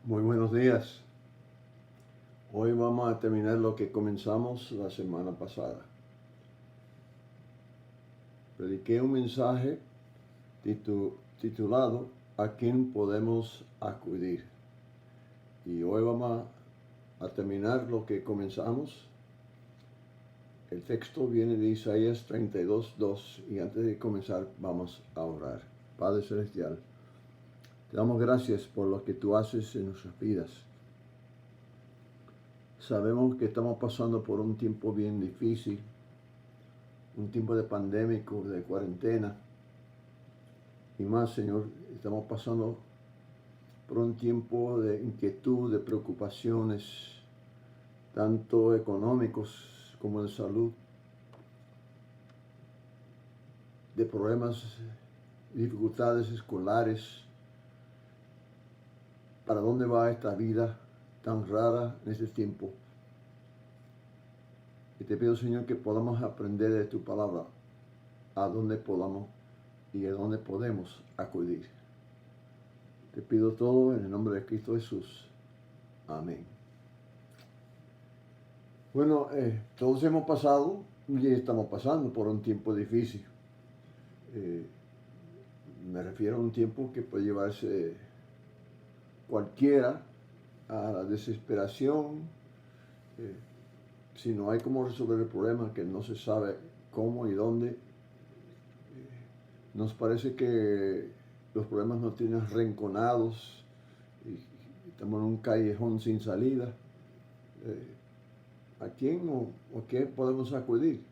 Muy buenos días. Hoy vamos a terminar lo que comenzamos la semana pasada. Prediqué un mensaje titulado ¿A quién podemos acudir? Y hoy vamos a terminar lo que comenzamos. El texto viene de Isaías 32:2 y antes de comenzar vamos a orar. Padre Celestial, te damos gracias por lo que tú haces en nuestras vidas. Sabemos que estamos pasando por un tiempo bien difícil, un tiempo de pandémico, de cuarentena. Y más, Señor, estamos pasando por un tiempo de inquietud, de preocupaciones, tanto económicos como de salud, de problemas, dificultades escolares. ¿Para dónde va esta vida tan rara en este tiempo? Y te pido, Señor, que podamos aprender de tu palabra a dónde podamos y a dónde podemos acudir. Te pido todo en el nombre de Cristo Jesús. Amén. Bueno, todos hemos pasado y estamos pasando por un tiempo difícil. Me refiero a un tiempo que puede llevarse cualquiera a la desesperación. Si no hay cómo resolver el problema, que no se sabe cómo y dónde, nos parece que los problemas nos tienen arrinconados y estamos en un callejón sin salida. ¿A quién o a qué podemos acudir?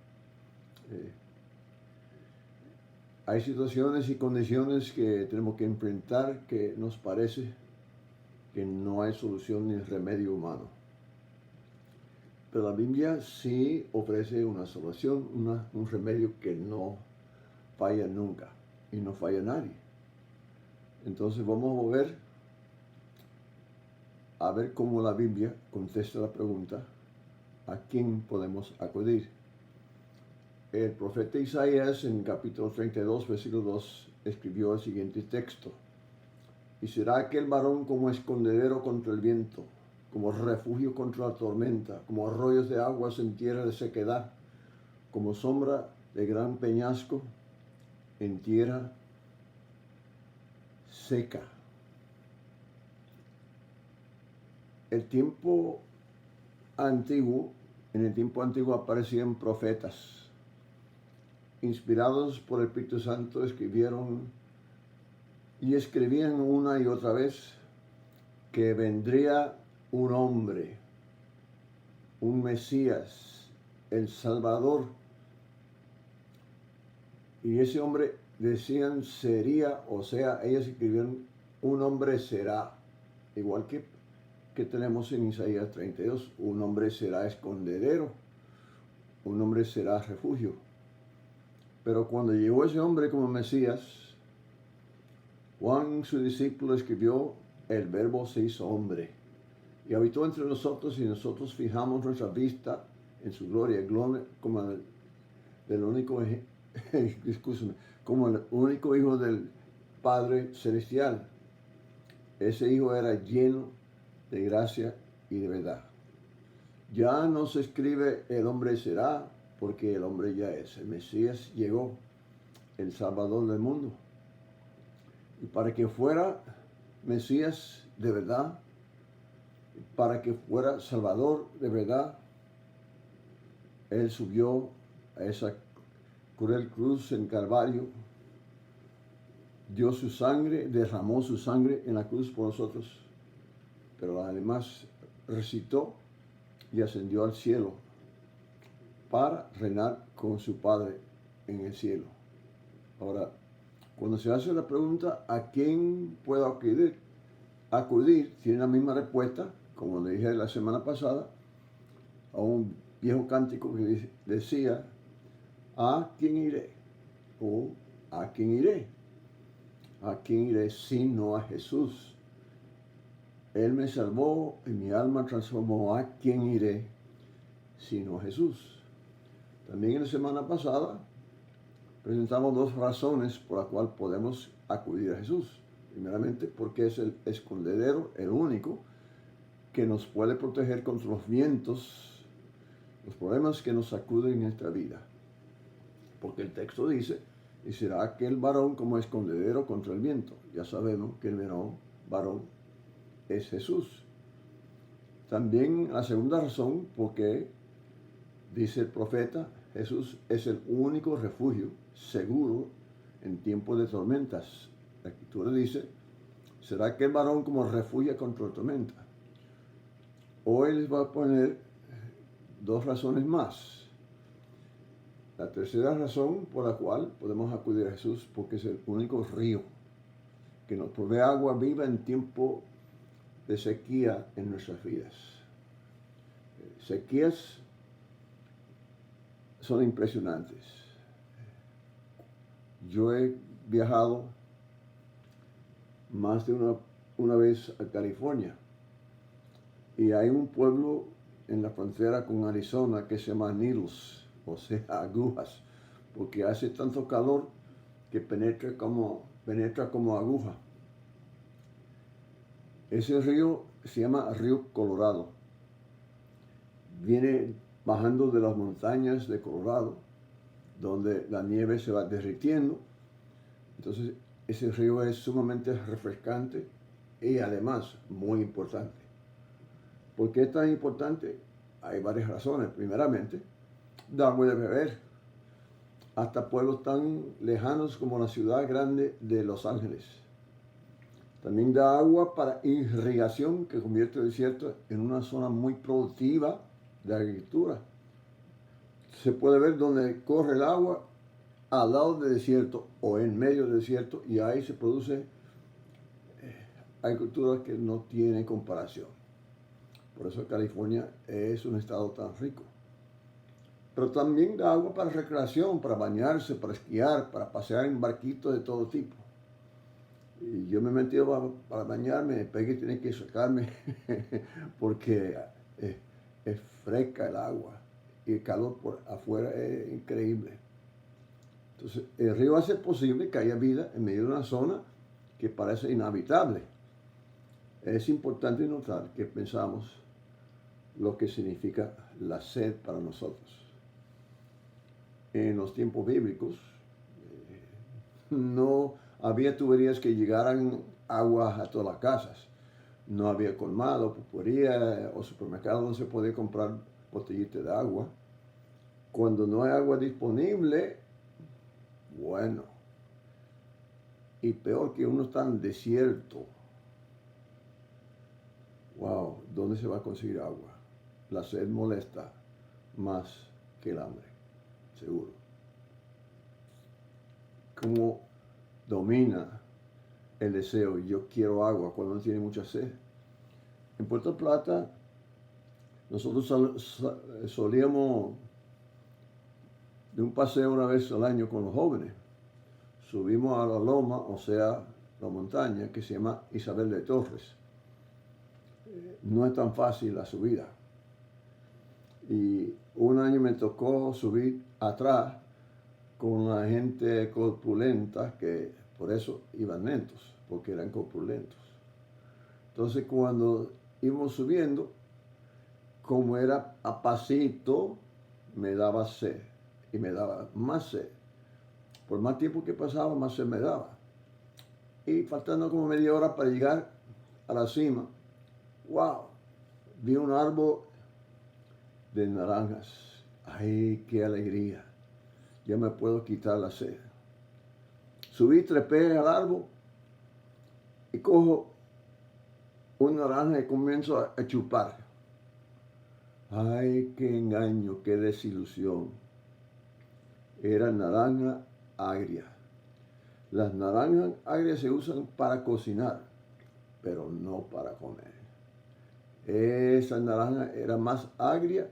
Hay situaciones y condiciones que tenemos que enfrentar que nos parece que no hay solución ni remedio humano. Pero la Biblia sí ofrece una solución, un remedio que no falla nunca y no falla nadie. Entonces vamos a ver cómo la Biblia contesta la pregunta, ¿a quién podemos acudir? El profeta Isaías en capítulo 32, versículo 2, escribió el siguiente texto. Y será aquel varón como escondedero contra el viento, como refugio contra la tormenta, como arroyos de aguas en tierra de sequedad, como sombra de gran peñasco en tierra seca. En el tiempo antiguo aparecían profetas. Inspirados por el Espíritu Santo, escribían una y otra vez que vendría un hombre, un Mesías, el Salvador. Y ese hombre, decían, sería, o sea, ellos escribieron, un hombre será, igual que tenemos en Isaías 32, un hombre será escondedero, un hombre será refugio. Pero cuando llegó ese hombre como Mesías, Juan, su discípulo, escribió, el verbo se hizo hombre y habitó entre nosotros y nosotros fijamos nuestra vista en su gloria como del único, como el único Hijo del Padre Celestial. Ese Hijo era lleno de gracia y de verdad. Ya no se escribe el hombre será, porque el hombre ya es. El Mesías llegó, el Salvador del mundo. Y para que fuera Mesías de verdad, para que fuera Salvador de verdad, Él subió a esa cruel cruz en Calvario, dio su sangre, derramó su sangre en la cruz por nosotros, pero además resucitó y ascendió al cielo para reinar con su Padre en el cielo. Ahora, cuando se hace la pregunta, ¿a quién puedo acudir? Tiene la misma respuesta, como le dije la semana pasada, a un viejo cántico que decía, ¿a quién iré? O ¿a quién iré? ¿A quién iré sino a Jesús? Él me salvó y mi alma transformó. ¿A quién iré sino a Jesús? También en la semana pasada presentamos dos razones por las cuales podemos acudir a Jesús. Primeramente porque es el escondedero, el único, que nos puede proteger contra los vientos, los problemas que nos sacuden en nuestra vida. Porque el texto dice, y será aquel varón como escondedero contra el viento. Ya sabemos que el varón es Jesús. También la segunda razón, porque dice el profeta, Jesús es el único refugio seguro en tiempos de tormentas. La Escritura dice, será aquel varón como refugio contra la tormenta. Hoy les voy a poner dos razones más. La tercera razón por la cual podemos acudir a Jesús, porque es el único río que nos provee agua viva en tiempo de sequía en nuestras vidas. Sequías son impresionantes. Yo he viajado más de una vez a California y hay un pueblo en la frontera con Arizona que se llama Needles, o sea, agujas, porque hace tanto calor que penetra como aguja. Ese río se llama Río Colorado. Viene bajando de las montañas de Colorado, donde la nieve se va derritiendo. Entonces, ese río es sumamente refrescante y además muy importante. ¿Por qué es tan importante? Hay varias razones. Primeramente, da agua de beber, hasta pueblos tan lejanos como la ciudad grande de Los Ángeles. También da agua para irrigación, que convierte el desierto en una zona muy productiva de agricultura. Se puede ver donde corre el agua al lado del desierto o en medio del desierto, y ahí se produce agricultura que no tiene comparación. Por eso California es un estado tan rico. Pero también da agua para recreación, para bañarse, para esquiar, para pasear en barquitos de todo tipo. Y yo me he metido para bañarme, Peggy tiene que sacarme porque es fresca el agua y el calor por afuera es increíble. Entonces, el río hace posible que haya vida en medio de una zona que parece inhabitable. Es importante notar que pensamos lo que significa la sed para nosotros. En los tiempos bíblicos no había tuberías que llegaran agua a todas las casas. No había colmado, pulpería o supermercado donde se podía comprar botellitas de agua. Cuando no hay agua disponible, bueno, y peor que uno está en desierto. Wow, ¿dónde se va a conseguir agua? La sed molesta más que el hambre, seguro. ¿Cómo domina el deseo? Yo quiero agua cuando uno tiene mucha sed. En Puerto Plata, nosotros solíamos de un paseo una vez al año con los jóvenes. Subimos a la loma, o sea, la montaña que se llama Isabel de Torres. No es tan fácil la subida. Y un año me tocó subir atrás con la gente corpulenta, que por eso iban lentos, porque eran corpulentos. Entonces cuando íbamos subiendo, como era a pasito, me daba sed y me daba más sed. Por más tiempo que pasaba, más sed me daba. Y faltando como media hora para llegar a la cima, wow, vi un árbol de naranjas. ¡Ay, qué alegría! Ya me puedo quitar la sed. Subí, trepé al árbol y cojo una naranja y comienzo a chupar. ¡Ay, qué engaño, qué desilusión! Era naranja agria. Las naranjas agrias se usan para cocinar, pero no para comer. Esa naranja era más agria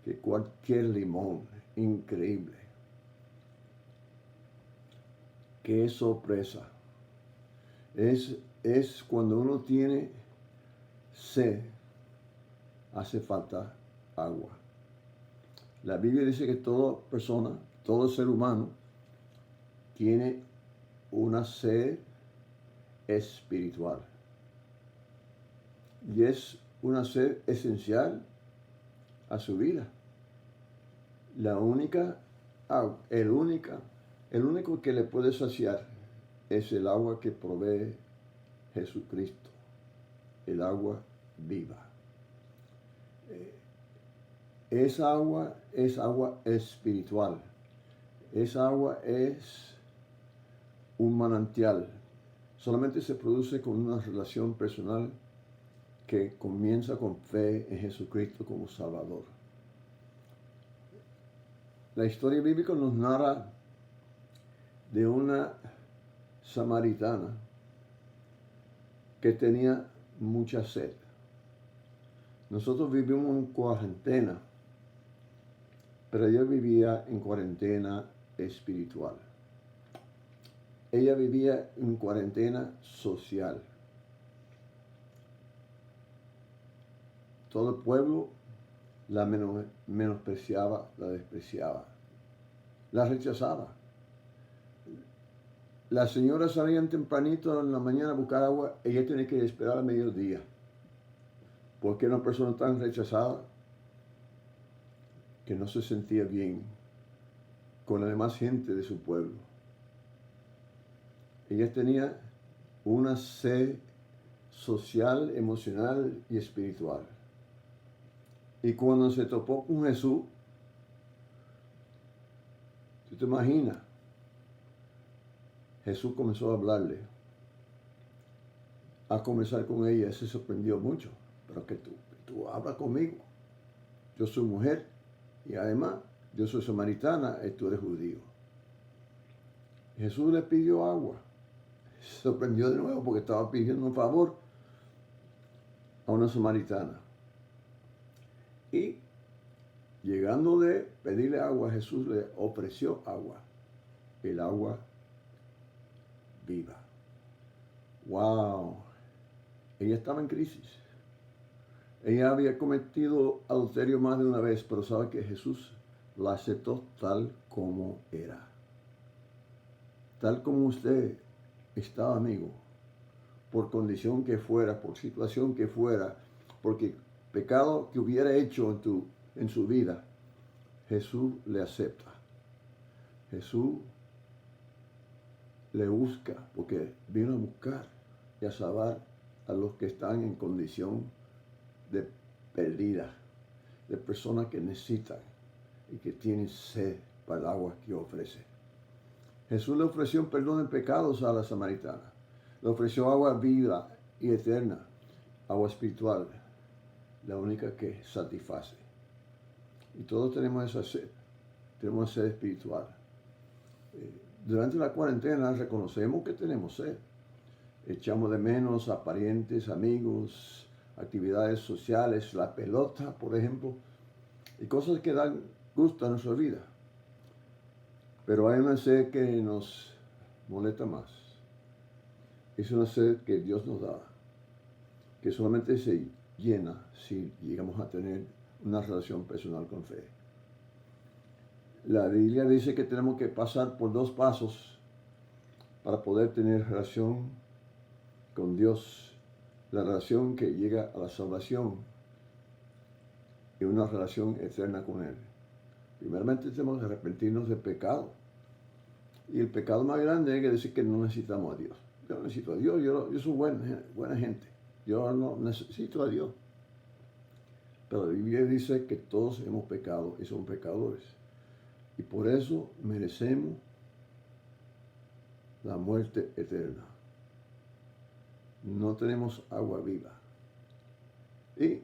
que cualquier limón. Increíble. ¡Qué sorpresa! Es cuando uno tiene sed, hace falta agua. La Biblia dice que toda persona, todo ser humano, tiene una sed espiritual. Y es una sed esencial a su vida. La única agua, el único que le puede saciar es el agua que provee Jesucristo, el agua viva. Esa agua es agua espiritual. Esa agua es un manantial. Solamente se produce con una relación personal que comienza con fe en Jesucristo como Salvador. La historia bíblica nos narra de una samaritana que tenía mucha sed. Nosotros vivimos en cuarentena, pero ella vivía en cuarentena espiritual. Ella vivía en cuarentena social. Todo el pueblo la menospreciaba, la despreciaba, la rechazaba. Las señoras salían tempranito en la mañana a buscar agua, ella tenía que esperar a mediodía, porque era una persona tan rechazada que no se sentía bien con la demás gente de su pueblo. Ella tenía una sed social, emocional y espiritual. Y cuando se topó con Jesús, ¿tú te imaginas? Jesús comenzó a hablarle, a conversar con ella. Se sorprendió mucho. Pero que tú hablas conmigo. Yo soy mujer y además yo soy samaritana y tú eres judío. Jesús le pidió agua. Se sorprendió de nuevo porque estaba pidiendo un favor a una samaritana. Y llegando de pedirle agua, Jesús le ofreció agua, el agua viva. ¡Wow! Ella estaba en crisis. Ella había cometido adulterio más de una vez, pero sabe que Jesús la aceptó tal como era. Tal como usted estaba, amigo, por condición que fuera, por situación que fuera, porque pecado que hubiera hecho en su vida, Jesús le acepta. Jesús le busca porque vino a buscar y a salvar a los que están en condición de perdida, de personas que necesitan y que tienen sed para el agua que ofrece. Jesús le ofreció un perdón de pecados a la samaritana. Le ofreció agua viva y eterna, agua espiritual, la única que satisface. Y todos tenemos esa sed, tenemos sed espiritual. Durante la cuarentena reconocemos que tenemos sed. Echamos de menos a parientes, amigos, actividades sociales, la pelota, por ejemplo, y cosas que dan gusto a nuestra vida. Pero hay una sed que nos molesta más. Es una sed que Dios nos da, que solamente se llena si llegamos a tener una relación personal con fe. La Biblia dice que tenemos que pasar por 2 pasos para poder tener relación con Dios, la relación que llega a la salvación y una relación eterna con Él. Primeramente tenemos que arrepentirnos del pecado. Y el pecado más grande es decir que no necesitamos a Dios. Yo no necesito a Dios, yo soy buena gente. Yo no necesito a Dios. Pero la Biblia dice que todos hemos pecado y somos pecadores. Y por eso merecemos la muerte eterna. No tenemos agua viva. Y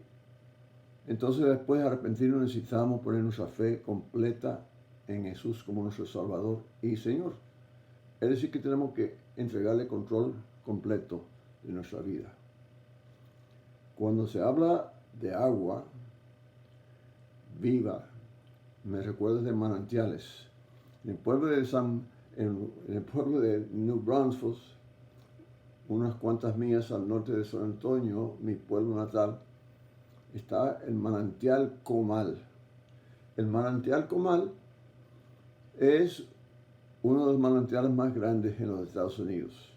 entonces después de arrepentirnos necesitamos poner nuestra fe completa en Jesús como nuestro Salvador y Señor. Es decir, que tenemos que entregarle control completo de nuestra vida. Cuando se habla de agua viva, me recuerda de manantiales. En el pueblo de New Brunswick, unas cuantas millas al norte de San Antonio, mi pueblo natal, está el manantial Comal. El manantial Comal es uno de los manantiales más grandes en los Estados Unidos.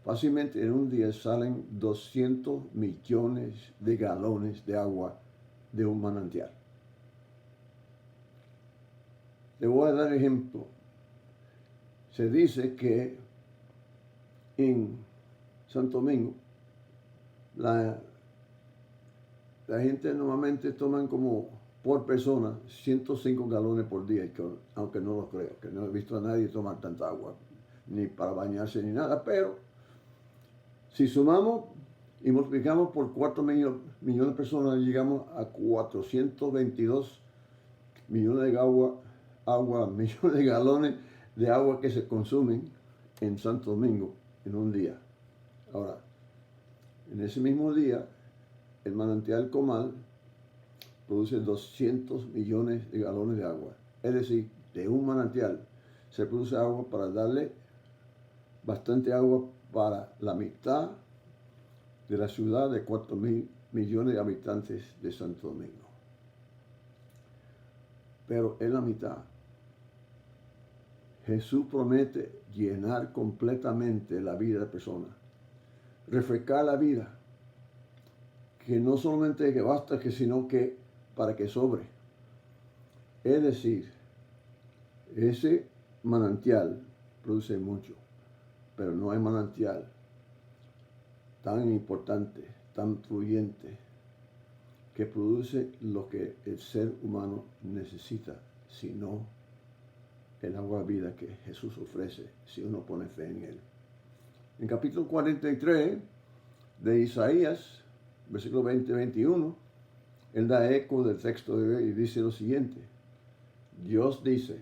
Fácilmente en un día salen 200 millones de galones de agua de un manantial. Le voy a dar ejemplo. Se dice que en Santo Domingo la gente normalmente toman como por persona 105 galones por día, aunque no lo creo, que no he visto a nadie tomar tanta agua, ni para bañarse ni nada, pero si sumamos y multiplicamos por 4 millones de personas, llegamos a 422 millones de millones de galones de agua que se consumen en Santo Domingo en un día. Ahora, en ese mismo día, el manantial Comal produce 200 millones de galones de agua. Es decir, de un manantial se produce agua para darle bastante agua para la mitad de la ciudad de 4.000 millones de habitantes de Santo Domingo. Pero en la mitad, Jesús promete llenar completamente la vida de la persona, refrescar la vida, que no solamente que basta, sino que para que sobre. Es decir, ese manantial produce mucho, pero no hay manantial tan importante, tan fluyente, que produce lo que el ser humano necesita, sino el agua de vida que Jesús ofrece si uno pone fe en Él. En capítulo 43 de Isaías, versículo 20-21, Él da eco del texto de hoy y dice lo siguiente: Dios dice,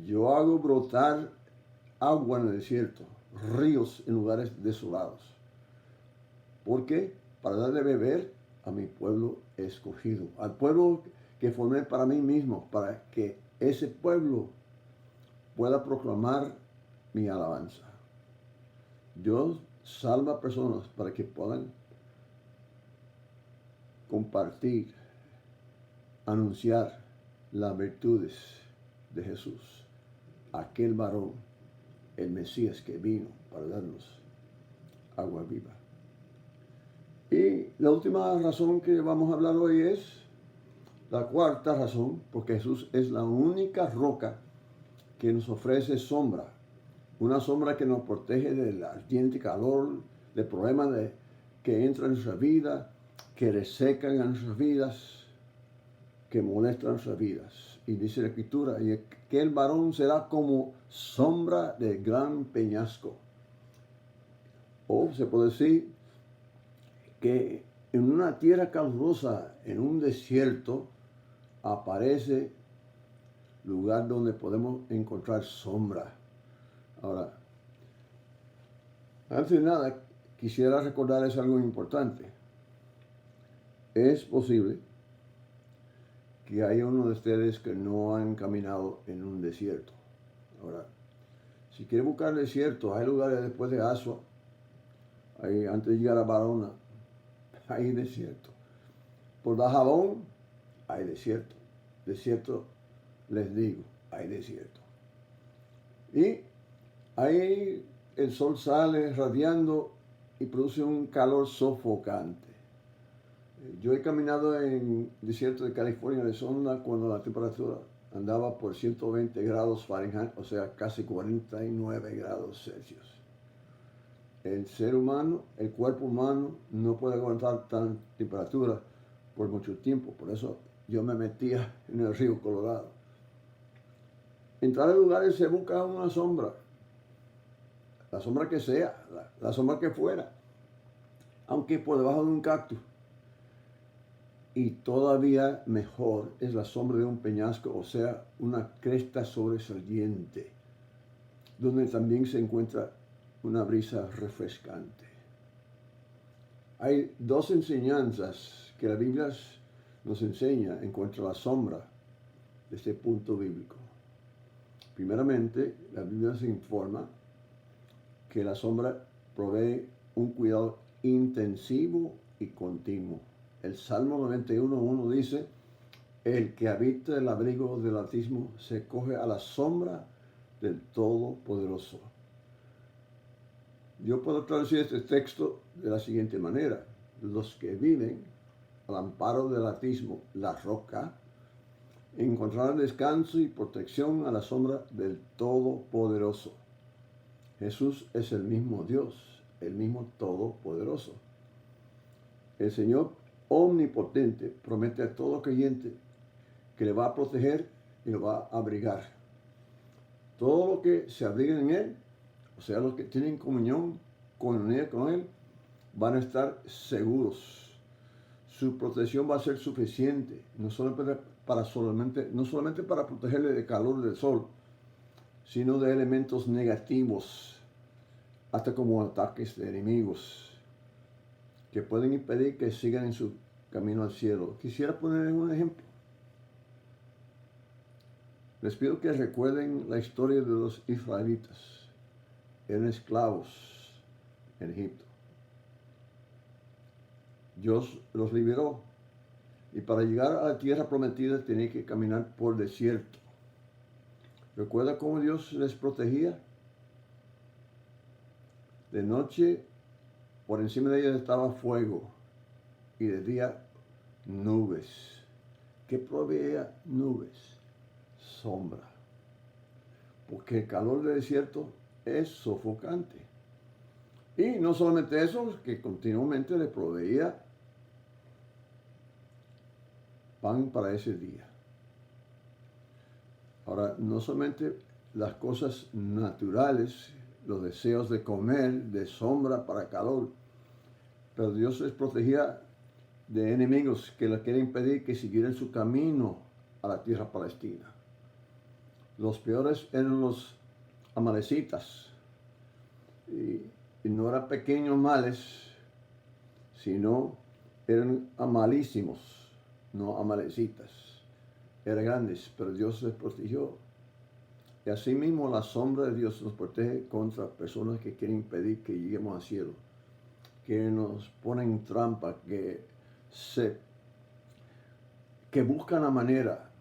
yo hago brotar agua en el desierto, ríos en lugares desolados. ¿Por qué? Para dar de beber a mi pueblo escogido, al pueblo que formé para mí mismo, para que ese pueblo pueda proclamar mi alabanza. Dios salva personas para que puedan compartir, anunciar las virtudes de Jesús, aquel varón, el Mesías que vino para darnos agua viva. Y la última razón que vamos a hablar hoy es la cuarta razón, porque Jesús es la única roca que nos ofrece sombra, una sombra que nos protege del ardiente calor, del problema que entra en nuestra vida, que resecan en nuestras vidas, que molestan nuestras vidas. Y dice la Escritura, y aquel varón será como sombra del gran peñasco. O se puede decir que en una tierra calurosa, en un desierto, aparece lugar donde podemos encontrar sombra. Ahora, antes de nada, quisiera recordarles algo importante. Es posible que haya uno de ustedes que no han caminado en un desierto. Ahora, si quiere buscar desierto, hay lugares después de Asua, ahí antes de llegar a Barona, hay desierto. Por Dajabón, hay desierto. Desierto, les digo, hay desierto. Y ahí el sol sale radiando y produce un calor sofocante. Yo he caminado en el desierto de California, Arizona, cuando la temperatura andaba por 120 grados Fahrenheit, o sea, casi 49 grados Celsius. El ser humano, el cuerpo humano, no puede aguantar tan temperatura por mucho tiempo. Por eso yo me metía en el río Colorado. En tales lugares se busca una sombra, la sombra que sea, la sombra que fuera, aunque por debajo de un cactus. Y todavía mejor es la sombra de un peñasco, o sea, una cresta sobresaliente, donde también se encuentra una brisa refrescante. Hay dos enseñanzas que la Biblia nos enseña en cuanto a la sombra de este punto bíblico. Primeramente, la Biblia nos informa que la sombra provee un cuidado intensivo y continuo. El Salmo 91:1 dice, el que habita el abrigo del Altísimo se coge a la sombra del Todopoderoso. Yo puedo traducir este texto de la siguiente manera. Los que viven al amparo del Altísimo, la roca, encontrarán descanso y protección a la sombra del Todopoderoso. Jesús es el mismo Dios, el mismo Todopoderoso. El Señor omnipotente promete a todo creyente que le va a proteger y lo va a abrigar. Todo lo que se abriga en Él, o sea, los que tienen comunión con Él, van a estar seguros. Su protección va a ser suficiente, no solamente para protegerle del calor del sol, sino de elementos negativos, hasta como ataques de enemigos que pueden impedir que sigan en su camino al cielo. Quisiera poner un ejemplo. Les pido que recuerden la historia de los israelitas. Eran esclavos en Egipto. Dios los liberó y para llegar a la tierra prometida tenían que caminar por desierto. ¿Recuerda cómo Dios les protegía? De noche por encima de ellos estaba fuego y de día nubes. ¿Qué proveía nubes? Sombra. Porque el calor del desierto es sofocante. Y no solamente eso, que continuamente le proveía pan para ese día. Ahora, no solamente las cosas naturales, los deseos de comer, de sombra para calor, pero Dios les protegía de enemigos que les querían impedir que siguieran su camino a la tierra palestina. Los peores eran los amalecitas. Y no eran pequeños males, sino eran malísimos, no amalecitas. Eran grandes, pero Dios les protegió. Y asimismo la sombra de Dios nos protege contra personas que quieren impedir que lleguemos al cielo, que nos ponen trampa, que buscan la manera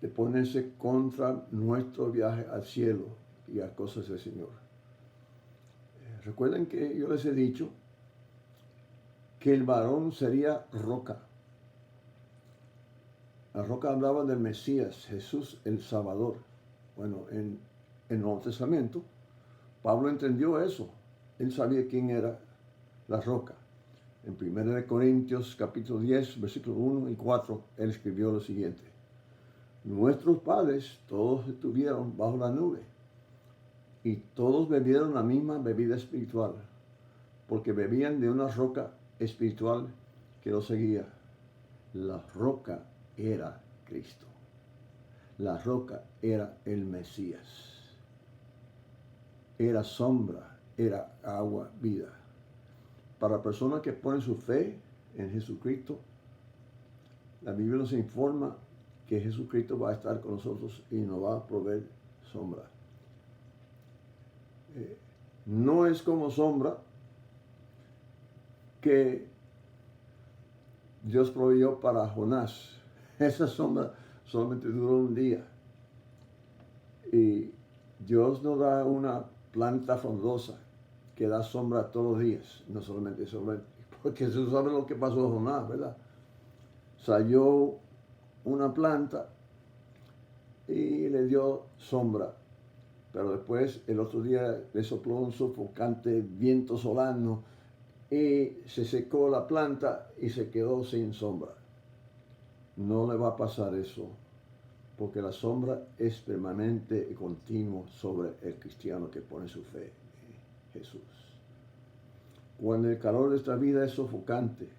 de ponerse contra nuestro viaje al cielo y a cosas del Señor. Recuerden que yo les he dicho que el varón sería roca. La roca hablaba del Mesías, Jesús el Salvador. Bueno, en el Nuevo Testamento, Pablo entendió eso. Él sabía quién era la roca. En 1 Corintios capítulo 10, versículos 1 y 4, él escribió lo siguiente. Nuestros padres todos estuvieron bajo la nube y todos bebieron la misma bebida espiritual, porque bebían de una roca espiritual que los seguía. La roca era Cristo. La roca era el Mesías. Era sombra, era agua, vida. Para personas que ponen su fe en Jesucristo, la Biblia nos informa que Jesucristo va a estar con nosotros y nos va a proveer sombra. No es como sombra que Dios proveyó para Jonás. Esa sombra solamente duró un día. Y Dios nos da una planta frondosa que da sombra todos los días, no solamente sombra, porque Jesús sabe lo que pasó a Jonás, ¿verdad? Salió una planta y le dio sombra, pero después el otro día le sopló un sofocante viento solano y se secó la planta y se quedó sin sombra. No le va a pasar eso, porque la sombra es permanente y continua sobre el cristiano que pone su fe en Jesús. Cuando el calor de esta vida es sofocante,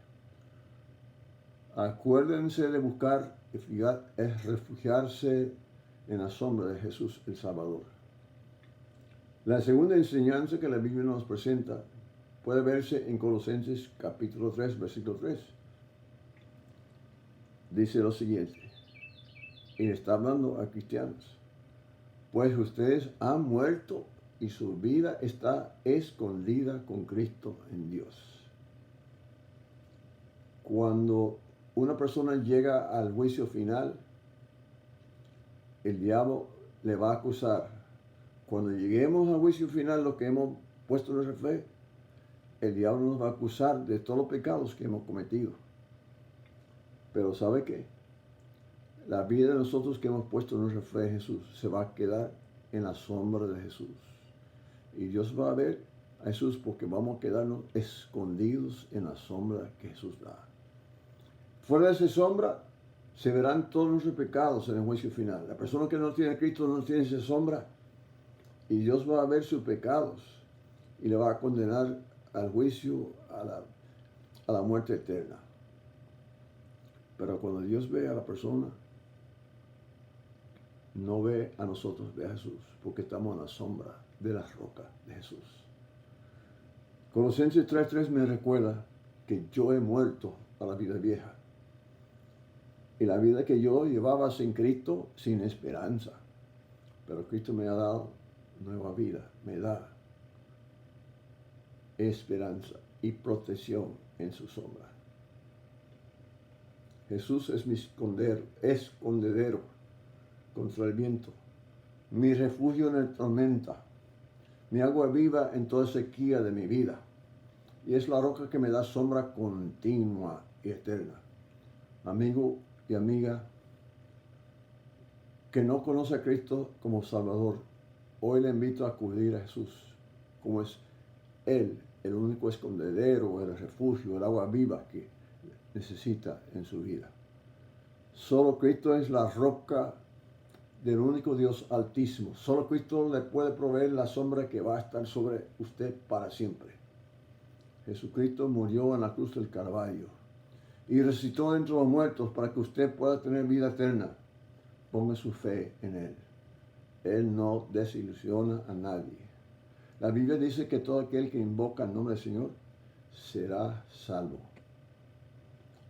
acuérdense de buscar y refugiarse en la sombra de Jesús el Salvador. La segunda enseñanza que la Biblia nos presenta puede verse en Colosenses capítulo 3, versículo 3. Dice lo siguiente, y está hablando a cristianos, pues ustedes han muerto y su vida está escondida con Cristo en Dios. Cuando una persona llega al juicio final, el diablo le va a acusar cuando lleguemos al juicio final, lo que hemos puesto nuestra fe, el diablo nos va a acusar de todos los pecados que hemos cometido. Pero ¿sabe qué? La vida de nosotros que hemos puesto nuestra fe en Jesús se va a quedar en la sombra de Jesús. Y Dios va a ver a Jesús porque vamos a quedarnos escondidos en la sombra que Jesús da. Fuera de esa sombra se verán todos nuestros pecados en el juicio final. La persona que no tiene a Cristo no tiene esa sombra y Dios va a ver sus pecados y le va a condenar al juicio, a la muerte eterna. Pero cuando Dios ve a la persona, no ve a nosotros, ve a Jesús, porque estamos en la sombra de la roca de Jesús. Colosenses 3:3 me recuerda que yo he muerto a la vida vieja. Y la vida que yo llevaba sin Cristo, sin esperanza. Pero Cristo me ha dado nueva vida, me da esperanza y protección en su sombra. Jesús es mi escondedero contra el viento, mi refugio en la tormenta, mi agua viva en toda sequía de mi vida. Y es la roca que me da sombra continua y eterna. Amigo y amiga que no conoce a Cristo como Salvador, hoy le invito a acudir a Jesús, como es Él, el único escondedero, el refugio, el agua viva que necesita en su vida. Solo Cristo es la roca del único Dios altísimo. Solo Cristo le puede proveer la sombra que va a estar sobre usted para siempre. Jesucristo murió en la cruz del Calvario y resucitó entre los muertos para que usted pueda tener vida eterna. Ponga su fe en Él. Él no desilusiona a nadie. La Biblia dice que todo aquel que invoca el nombre del Señor será salvo.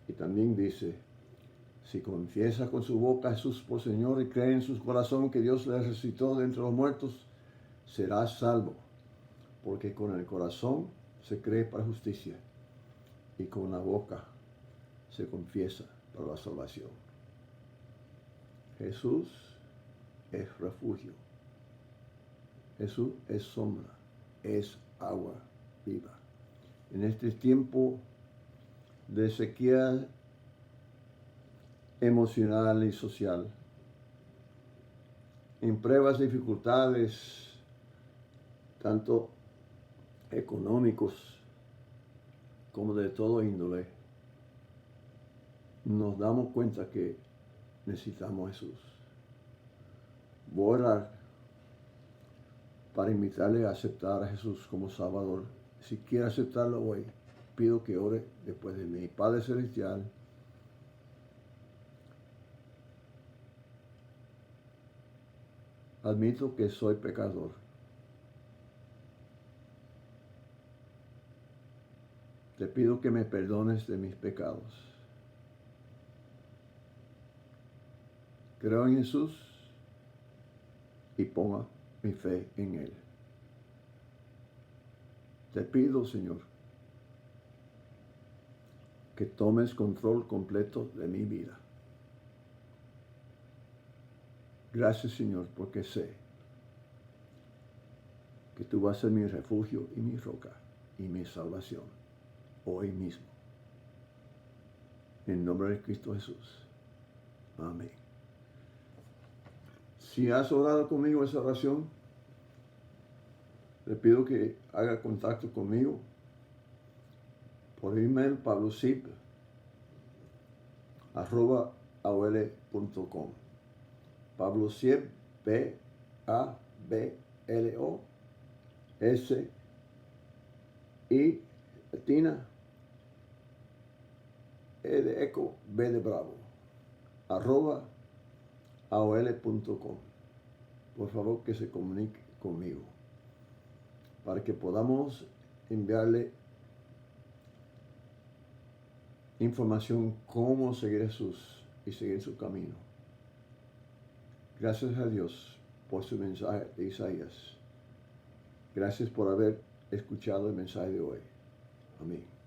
Y también dice, si confiesa con su boca a Jesús por Señor y cree en su corazón que Dios le resucitó de entre los muertos, será salvo. Porque con el corazón se cree para justicia y con la boca se confiesa para la salvación. Jesús es refugio. Jesús es sombra, es agua viva. En este tiempo de sequía emocional y social, en pruebas y dificultades, tanto económicos como de todo índole, nos damos cuenta que necesitamos a Jesús. Voy a orar para invitarle a aceptar a Jesús como Salvador. Si quiere aceptarlo hoy, pido que ore después de mí. Padre Celestial, admito que soy pecador. Te pido que me perdones de mis pecados. Creo en Jesús y ponga mi fe en Él. Te pido, Señor, que tomes control completo de mi vida. Gracias, Señor, porque sé que tú vas a ser mi refugio y mi roca y mi salvación hoy mismo. En el nombre de Cristo Jesús. Amén. Si has orado conmigo esa oración, le pido que haga contacto conmigo por email pablosieb@aol.com. Pablosieb, P-A-B-L-O-S-I latina, E de eco, B de bravo, @aol.com. Por favor, que se comunique conmigo para que podamos enviarle información cómo seguir a Jesús y seguir su camino. Gracias a Dios por su mensaje de Isaías. Gracias por haber escuchado el mensaje de hoy. Amén.